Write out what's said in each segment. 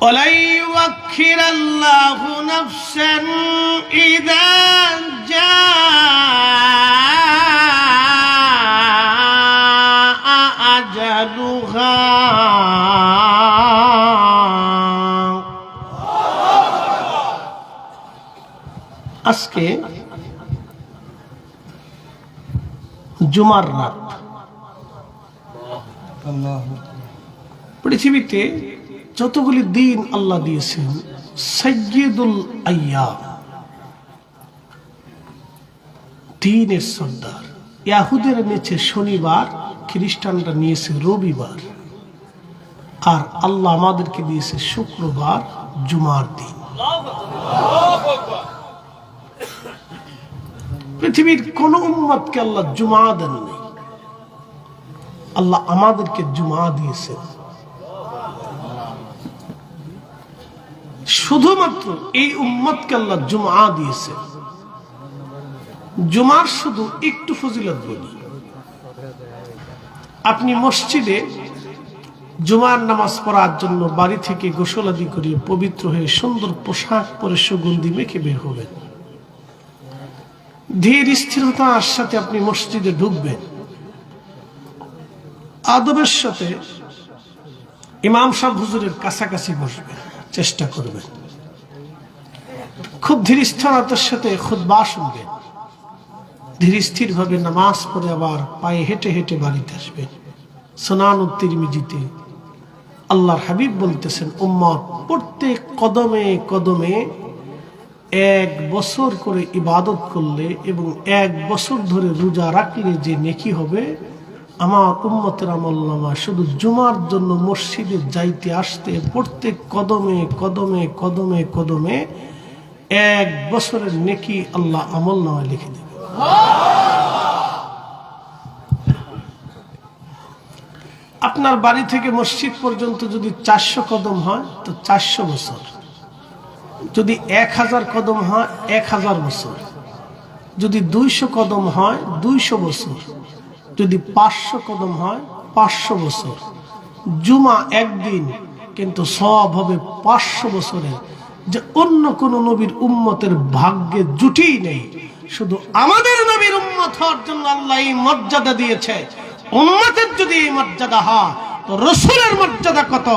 ওয়ালাই ইউআখিরাল্লাহু নাফসান ইযা জাআ আজালুহা। আজকে জুমার রাত। পৃথিবীতে যতগুলি দিন আল্লাহ দিয়েছেন, সাইয়্যিদুল আইয়াম, দিনের সর্দার। ইয়াহুদের নিয়েছে শনিবার, খ্রিস্টানরা নিয়েছে রবিবার, আর আল্লাহ আমাদেরকে দিয়েছে শুক্রবার, জুমার দিন। পৃথিবীর কোন উম্মতকে আল্লাহ জুমা দেন নাই, আল্লাহ আমাদেরকে জুমা দিয়েছেন। শুধুমাত্র এই উম্মতকে আল্লাহ জুমা দিয়েছেন। জুমার শুধু একটু ফজিলত বলি। আপনি মসজিদে জুমার নামাজ পড়ার জন্য বাড়ি থেকে গোসল আদি করে পবিত্র হয়ে সুন্দর পোশাক পরে সুগন্ধি মেখে বের হবেন। ধীর স্থিরতার সাথে আপনি মসজিদে ঢুকবেন, আদবের সাথে ইমাম সাহেব হুজুরের কাছাকাছি বসবেন, চেষ্টা করবেন। খুব ধীর স্থিরতার সাথে খুতবা শুনবেন, ধীর স্থির ভাবে নামাজ পড়ে আবার পায়ে হেঁটে হেঁটে বাড়িতে আসবেন। সুনান তিরমিজিতে আল্লাহর হাবিব বলতেছেন, উম্মত প্রত্যেক কদমে কদমে 1 বছর করে ইবাদত করলে এবং 1 বছর ধরে রোজা রাখলে যে নেকি হবে, আমার উম্মতের আমলনামা শুধু জুমার জন্য মসজিদে যাইতে আসতে প্রত্যেক কদমে কদমে কদমে কদমে 1 বছরের নেকি আল্লাহ আমলনামায় লিখে দেবে। আপনার বাড়ি থেকে মসজিদ পর্যন্ত যদি 400 কদম হয় তো 400 বছর, যদি 1000 কদম হয় 1000 বছর, যদি 200 কদম হয় 200 বছর, যদি 500 কদম হয় 500 বছর। জুমা একদিন, কিন্তু সওয়াব হবে 500 বছরের, যে অন্য কোন নবীর উম্মতের ভাগ্যে জুটিই নেই। শুধু আমাদের নবীর উম্মত হওয়ার জন্য আল্লাহ এই মর্যাদা দিয়েছে। উম্মতের যদি এই মর্যাদা হয় তো রাসূলের মর্যাদা কত?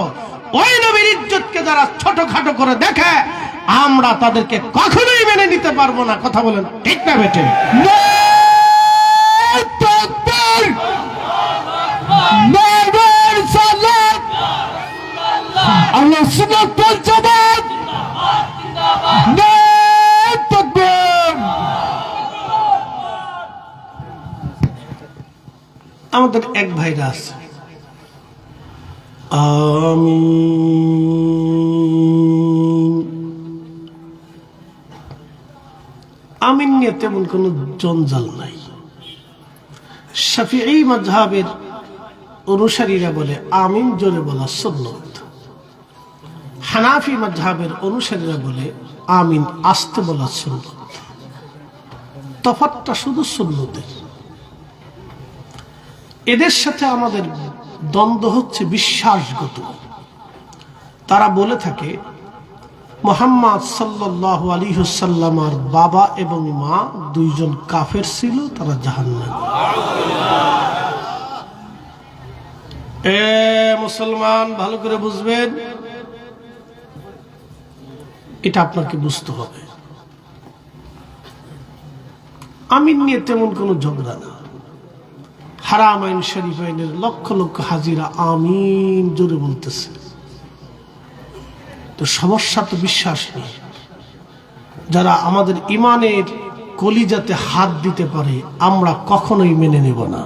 ওই নবীর ইজ্জতকে যারা ছোটখাটো করে দেখে, আমরা তাদেরকে কখনোই মেনে নিতে পারবো না। কথা বলেন ঠিক না বেটে? আমাদের এক ভাইরা আছে, আমিন আমিন নিয়ে তেমন কোনো জঞ্জাল নাই। শাফিঈ মাযহাবের অনুসারীরা বলে আমিন জোরে বলা সুন্নাত। হানাফি মাযহাবের অনুসারীরা বলে আমিন আস্তে বলা সুন্নাত। তফাৎটা শুধু সুন্নতের। এদের সাথে আমাদের দ্বন্দ্ব হচ্ছে বিশ্বাসগত। তারা বলে থাকে মুহাম্মদ সাল্লাল্লাহু আলাইহি ওয়াসাল্লামের বাবা এবং মা দুইজন কাফের ছিল, তারা জাহান্নামী। মুসলমান ভালো করে বুঝবেন, এটা আপনাকে বুঝতে হবে। আমিন নিয়ে তেমন কোনো ঝগড়া না। হারামাইন শরীফাইনের লক্ষ লক্ষ হাজিরা আমিন জোরে বলতেছে। তো সমস্যা তো বিশ্বাস নেই। যারা আমাদের ইমানের কলিজাতে হাত দিতে পারে আমরা কখনোই মেনে নেব না।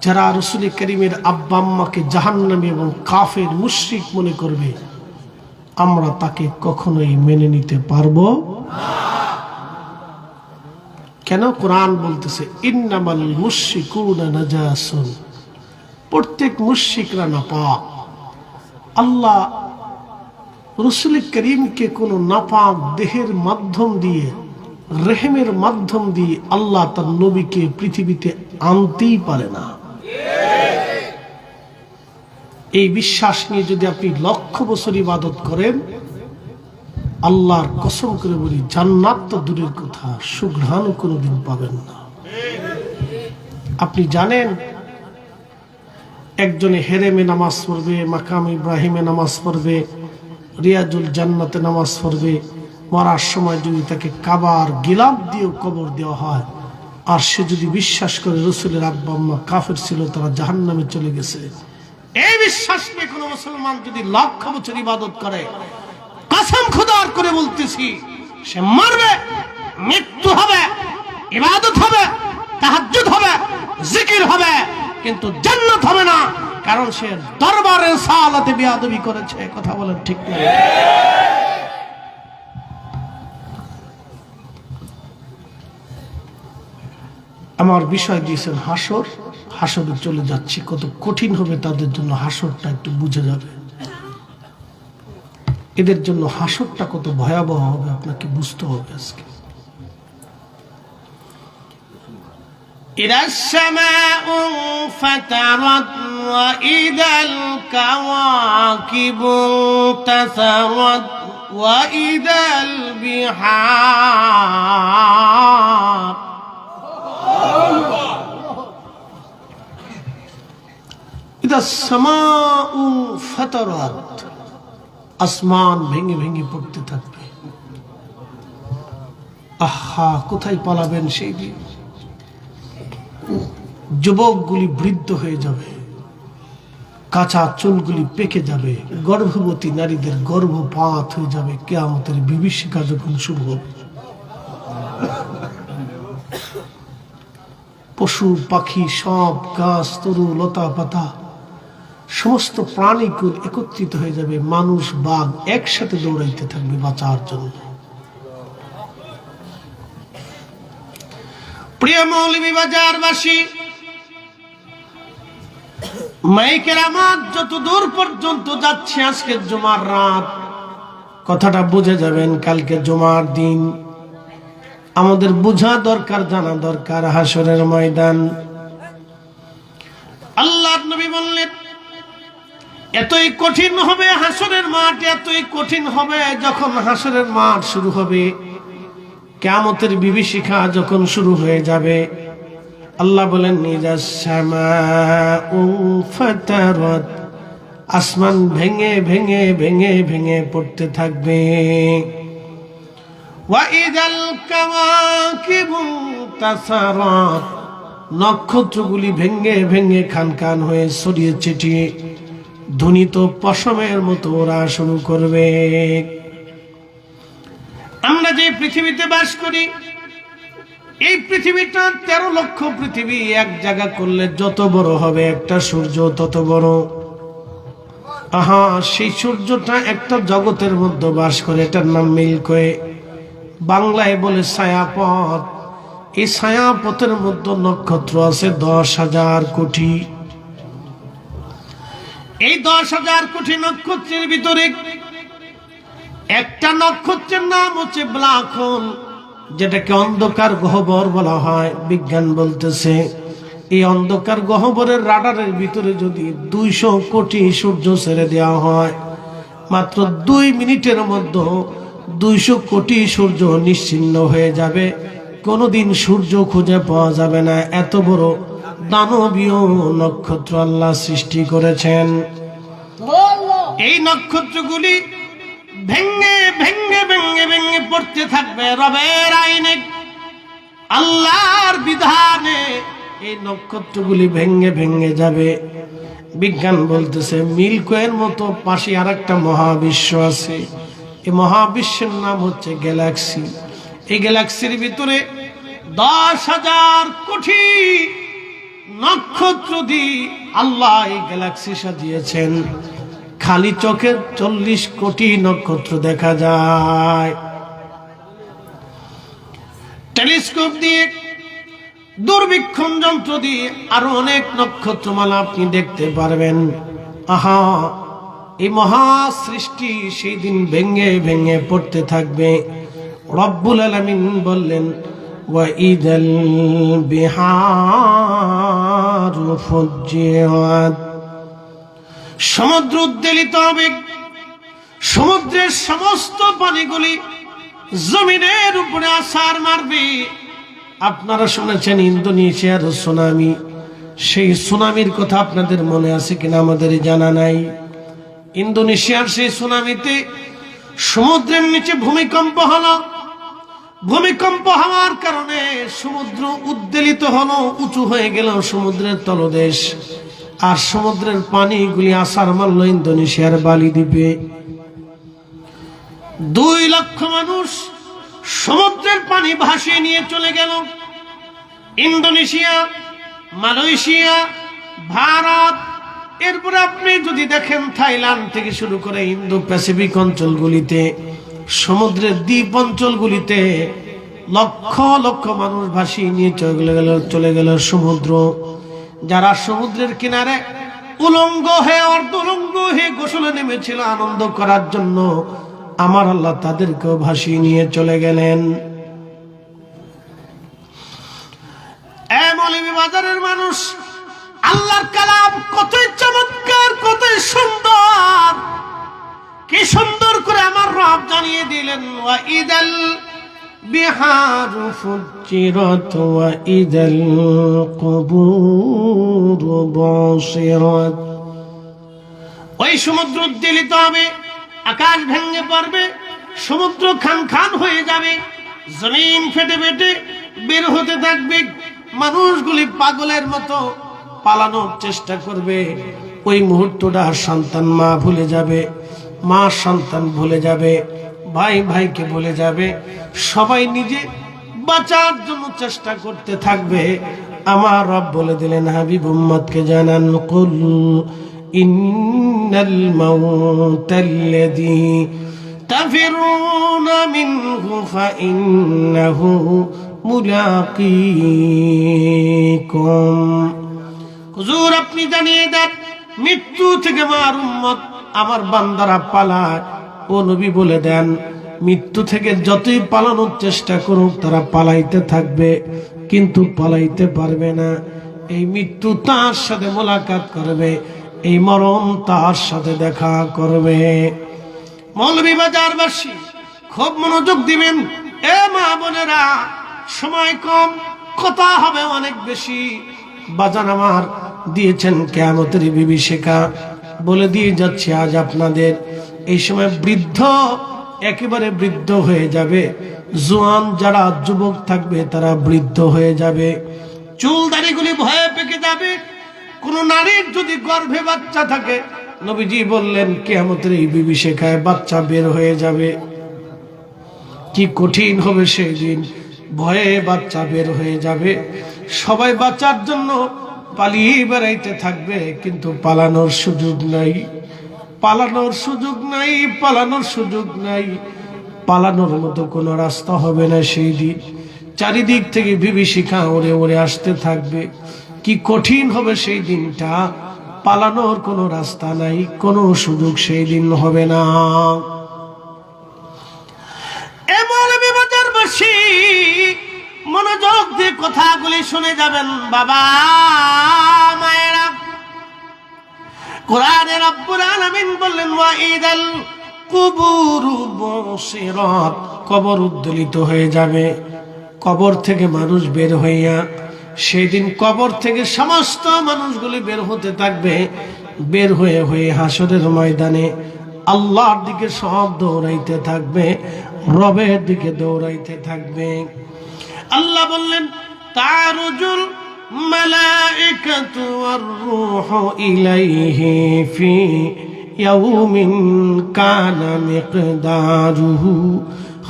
যারা রাসূল করিমের আব্বা আম্মাকে জাহান্নামী এবং কাফের মুশরিক মনে করবে, আমরা তাকে কখনোই মেনে নিতে পারবো না। কেন? কোরআন বলতেছে ইন্নামাল মুশরিকুনা নাজাসুন, প্রত্যেক মুশরিকরা নাপাক। আল্লাহ রাসূল করিমকে কোন নাপাক দেহের মাধ্যম দিয়ে, রেহেমের মাধ্যম দিয়ে আল্লাহ তার নবীকে পৃথিবীতে আনতেই পারে না। এই বিশ্বাস নিয়ে যদি আপনি লক্ষ বছর ইবাদত করেন, আল্লাহর কসম করে বলি, জান্নাত তো দূরের কথা, সুঘ্রাণও কোনোদিন পাবেন না। আপনি জানেন, একজনে হেরেমে নামাজ পড়বে, মাকাম ইব্রাহিমে নামাজ পড়বে, রিয়াজুল জান্নাতে নামাজ পড়বে, মরার সময় যদি তাকে কাবার গিলাফ দিয়েও কবর দেওয়া হয়, আর সে যদি বিশ্বাস করে রসুলের আব্বা আম্মা কাফের ছিল, তারা জাহান্নামে চলে গেছে, এই বিশ্বাস নিয়ে কোনো মুসলমান যদি লক্ষ বছর ইবাদত করে, কসম খোদার করে বলতেছি, সে মরবে, মৃত্যু হবে, ইবাদত হবে, তাহাজ্জুদ হবে, জিকির হবে, কিন্তু জান্নাত হবে না, কারণ সে দরবারে সালাতে বিয়াদবি করেছে। কথা বলেন ঠিক না? আমার বিষয় দিয়েছেন হাসর। হাসরে চলে যাচ্ছি, কত কঠিন হবে তাদের জন্য হাসরটা একটু বুঝে যাবে। এদের জন্য হাসরটা কত ভয়াবহ হবে আপনাকে বুঝতে হবে আজকে। ইদাস সামাউ ফাতারাত ওয়া ইদাল কাওয়াকিবু তাসারাত ওয়া ইদাল বিহার। ইদাস সামাউ ফাতারাত, আসমান ভেঙে ভেঙে পড়তে থাকবে। আহা, কোথায় পালাবেন সেই দিন? যুবকগুলি বৃদ্ধ হয়ে যাবে, কাঁচা চুলগুলি পেকে যাবে, গর্ভবতী নারীদের গর্ভপাত হয়ে যাবে, কিয়ামতের বিভীষিকা যখন শুরু হবে। পশু পাখি সব, গাছ তরু লতা পাতা সমস্ত প্রাণীকুল একত্রিত হয়ে যাবে, মানুষ বাঘ একসাথে দৌড়াইতে থাকবে বাঁচার জন্য। প্রিয় মৌলভীবাজারবাসী, মাইকের আমার যত দূর পর্যন্ত যাচ্ছে, আজকে জুমার রাত, কথাটা বুঝে যাবেন, কালকে জুমার দিন। আমাদের বোঝা দরকার, জানা দরকার, হাসরের ময়দান। আল্লাহর নবী বললেন, এতই কঠিন হবে হাসরের মাঠ, এতই কঠিন হবে যখন হাসরের মাঠ শুরু হবে, কিয়ামতের বিভীষিকা যখন শুরু হয়ে যাবে। আল্লাহ বলেন, ইদাস সামাউ ফাতারাত, আসমান ভেঙে ভেঙে ভেঙে ভেঙে পড়তে থাকবে। ওয়া ইদাল কাওয়াকিবু তাসারাত, নক্ষত্রগুলি ভেঙে ভেঙে খান খান হয়ে ছড়িয়ে ছিটিয়ে ধ্বনিত পশমের মতো ওরা শুরু করবে। আমরা যে পৃথিবীতে বাস করি, এই পৃথিবীটা 13 লক্ষ পৃথিবী এক জায়গা করলে যত বড় হবে একটা সূর্য তত বড়। আহা, সেই সূর্যটা একটা জগতের মধ্যে বাস করে, এটার নাম মিল্কওয়ে, বাংলায় বলে ছায়াপথ। এই ছায়াপথের মধ্যে নক্ষত্র আছে 10,000 কোটি। এই 10,000 কোটি নক্ষত্রের ভিতরে একটা নক্ষত্রের নাম হচ্ছে ব্ল্যাক হোল, যেটাকে অন্ধকার গহ্বর বলা হয়। বিজ্ঞান বলতেছে, এই অন্ধকার গহ্বরের রাডারের ভিতরে যদি 200 কোটি সূর্য ছেড়ে দেওয়া হয়, মাত্র 2 মিনিটের মধ্যে 200 কোটি সূর্য নিশ্চিহ্ন হয়ে যাবে, কোনোদিন সূর্য খুঁজে পাওয়া যাবে না। এত বড় দানবীয় নক্ষত্র আল্লাহ সৃষ্টি করেছেন। এই নক্ষত্রগুলি ভেঙে ভেঙে ভেঙে ভেঙে পড়তে থাকবে রবের আইনে, আল্লাহর বিধানে এই নক্ষত্রগুলি ভেঙে ভেঙে যাবে। বিজ্ঞান বলতেছে, মিল্কওয়ের মতো পাশে আর একটা মহাবিশ্ব আছে। এই মহাবিশ্বের নাম হচ্ছে গ্যালাক্সি। এই গ্যালাক্সির ভিতরে 10,000 কোটি নক্ষত্র দিয়ে আল্লাহ এই গ্যালাক্সি সাজিয়েছেন। খালি চোখের 40 কোটি নক্ষত্র দেখা যায়। টেলিস্কোপ দিয়ে, দূরবীক্ষণ যন্ত্র দিয়ে আরো অনেক নক্ষত্রমালা আপনি দেখতে পারবেন। আহা, এই মহা সৃষ্টি সেই দিন ভেঙে ভেঙে পড়তে থাকবে। রব্বুল আলামিন বললেন, ওয়া ইদাল বিহারু ফুজ্জিরাত, সমুদ্র উদ্বেলিত হবে, সমুদ্রের সমস্ত পানিগুলি জমিনের উপরে আছাড় মারবে। আপনারা শুনেছেন ইন্দোনেশিয়ার সুনামি, সেই সুনামির কথা আপনাদের মনে আছে কিনা আমাদের জানা নাই। ইন্দোনেশিয়ার সেই সুনামিতে সমুদ্রের নিচে ভূমিকম্প হলো। ভূমিকম্প হওয়ার কারণে সমুদ্র উদ্বেলিত হলো, উঁচু হয়ে গেল সমুদ্রের তলদেশ, আর সমুদ্রের পানিগুলি আছাড় মারল ইন্দোনেশিয়ার বালি দ্বীপে। 2 লক্ষ মানুষ সমুদ্রের পানি ভাসিয়ে নিয়ে চলে গেল। ইন্দোনেশিয়া, মালয়েশিয়া, ভারত, এরপরে আপনি যদি দেখেন থাইল্যান্ড থেকে শুরু করে ইন্দো প্যাসিফিক অঞ্চলগুলিতে, সমুদ্রের দ্বীপ অঞ্চলগুলিতে লক্ষ লক্ষ মানুষ ভাসিয়ে নিয়ে চলে গেল সমুদ্র। যারা সমুদ্রের কিনারে উলঙ্গ হয়ে অর্ধউলঙ্গ হয়ে গোসলে নেমেছিল আনন্দ করার জন্য, আমার আল্লাহ তাদেরকেও ভাসিয়ে নিয়ে চলে গেলেন। মৌলভীবাজারের মানুষ, আল্লাহর কালাম কতই চমৎকার, কতই সুন্দর, কি সুন্দর করে আমার রব জানিয়ে দিলেন। ওয়া ইদাল বিহারু ফুজ্জিরাত ওয়া ইদাল কুবুরু বুসিরাত। ওই সমুদ্র উদ্বেলিত হবে, আকাশ ভেঙে পড়বে, সমুদ্র খান খান হয়ে যাবে, জমিন ফেটে ফেটে বের হতে থাকবে, মানুষগুলি পাগলের মতো পালানোর চেষ্টা করবে। ওই মুহূর্তটা সন্তান মা ভুলে যাবে, মা সন্তান ভুলে যাবে, ভাই ভাইকে ভুলে যাবে, সবাই নিজে বাঁচার জন্য চেষ্টা করতে থাকবে। আমার রব বলে দিলেন, হাবিব উম্মতকে জানান, কুল ইন্নাল মাউতাল্লাযী তাফিরুনা মিনহু ফাইন্নাহু মুলাকীকুম। হুজুর আপনি জানিয়ে দেন, মৃত্যু থেকে আমার উম্মত, আমার বান্দারা পালায়। ও নবী বলে দেন, মৃত্যু থেকে যতই পালানোর চেষ্টা করুক তারা পালাইতে থাকবে, কিন্তু পালাইতে পারবে না। এই মৃত্যু তার সাথে মোলাকাত করবে, এই মরণ তার সাথে দেখা করবে। মৌলভীবাজারবাসী খুব মনোযোগ দিবেন। এ মা বোনেরা, সময় কম, কথা হবে অনেক বেশি। বাজান আমার দিয়েছেন কিয়ামতের বিভীষিকা, বলে দিয়ে যাচ্ছে আজ আপনাদের। এই সময় বৃদ্ধ একেবারে বৃদ্ধ হয়ে যাবে, জোয়ান যারা যুবক থাকবে তারা বৃদ্ধ হয়ে যাবে, চুল দাড়িগুলি ভয়ে পেকে যাবে। কোন নারীর যদি গর্ভে বাচ্চা থাকে, নবীজি বললেন কিয়ামতের এই বিভীষিকায় বাচ্চা বের হয়ে যাবে। কি কঠিন হবে সেই দিন, ভয়ে বাচ্চা বের হয়ে যাবে। সবাই বাচ্চার জন্য পালিয়ে বেড়াইতে থাকবে, কিন্তু পালানোর সুযোগ নাই, পালানোর সুযোগ নাই, পালানোর সুযোগ নাই। পালানোর মতো কোনো রাস্তা হবে না সেই দিন। চারিদিক থেকে বিভীষিকা ওরে ওরে আসতে থাকবে। কি কঠিন হবে সেই দিনটা, পালানোর কোনো রাস্তা নাই, কোনো সুযোগ সেই দিন হবে না। মৌলভীবাজারবাসী মনোযোগ দিয়ে কথাগুলি শুনে যাবেন। বাবা মায়েরা, কোরআনে রব্বুল আলামিন বললেন, ওয়া ইদাল কুবুরু বুসিরাত, কবর উদ্বেলিত হয়ে যাবে। কবর থেকে মানুষ বের হইয়া, সেদিন কবর থেকে সমস্ত মানুষগুলি বের হতে থাকবে। বের হয়ে হয়ে হাসরের ময়দানে আল্লাহর দিকে সব দৌড়াইতে থাকবে, রবের দিকে দৌড়াইতে থাকবে। আল্লাহ বললেন, তারুজুল মালাইকাতু ওয়ার রূহু ইলাইহি ফি ইয়াউমিন কানা মিকদারুহু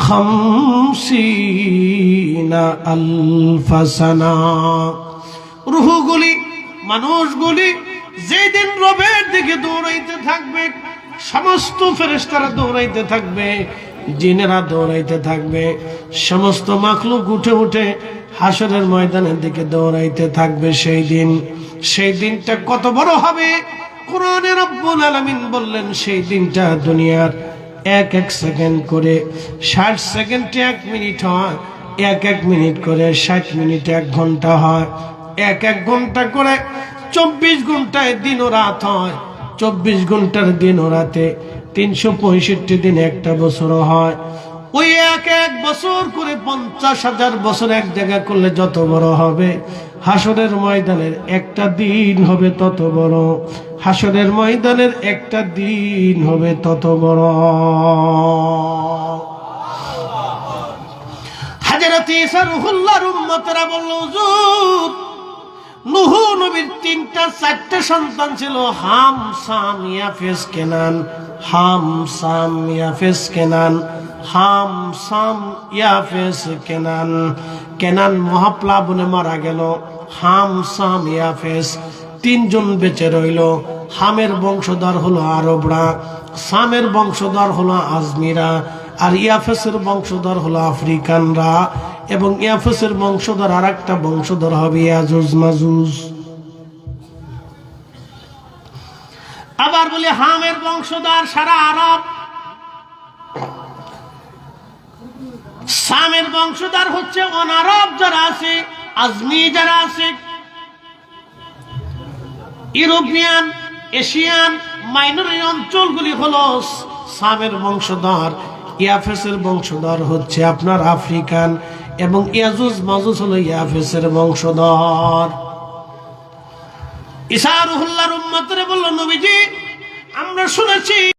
50 আলফ সানা। রূহগুলি, মানুষগুলি যেদিন রবের দিকে দৌড়াইতে থাকবে, সমস্ত ফেরেশতারা দৌড়াইতে থাকবে, জিনেরা দৌড়াইতে থাকবে, সমস্ত মাখলুক উঠে উঠে হাসরের ময়দানের দিকে দৌড়াইতে থাকবে। সেই দিনটা কত বড় হবে, কোরআনে রব্বুল আলামিন বললেন, সেই দিনটা দুনিয়ার এক এক সেকেন্ড করে 60 সেকেন্ডে 1 মিনিট হয়, এক এক মিনিট করে 60 মিনিটে 1 ঘন্টা হয়, এক এক ঘন্টা করে 24 ঘন্টায় দিন ও রাত হয়, 24 ঘন্টার দিন ও রাতে 365 দিন একটা বছর হয়। ওই এক বছর করে 50,000 বছর এক জায়গা করলে যত বড় হবে, হাসরের ময়দানের একটা দিন হবে তত বড়। হাসরের ময়দানের একটা দিন হবে তত বড়। হযরত ঈসা রূহুল্লাহর উম্মতরা বলল, হুজুর নূহ নবীর 3টা-4টা সন্তান ছিল, হাম সাম ইয়াফেস কেনান। হাম সাম ইয়াফেস কেনান। হাম সাম ইয়াফেস কেনান। কেনান মহাপ্লাবনে মারা গেল। হাম সাম ইয়াফেস 3জন বেঁচে রইল। হামের বংশধর হলো আরবরা, সামের বংশধর হলো আজমিরা, আর ইয়াফেসের বংশধর হলো আফ্রিকানরা। এবং ইয়াফেসের বংশধর আর একটা বংশধর হবে ইয়াজুজ মাজুজ। আবার বলে হামের বংশধর সারা আরব, সামের বংশধর হচ্ছে অনারব যারা আছে, আজমি যারা আছে, ইউরোপিয়ান, এশিয়ান মাইনরিটি অঞ্চলগুলি হলো সামের বংশধর। ইয়াফেসের বংশধর হচ্ছে আপনার আফ্রিকান, এবং ইয়াজুজ মাজুজ হলো ইয়াফেসের বংশধর। ঈসা রূহুল্লাহর উম্মতরা বলল, নবীজি আমরা শুনেছি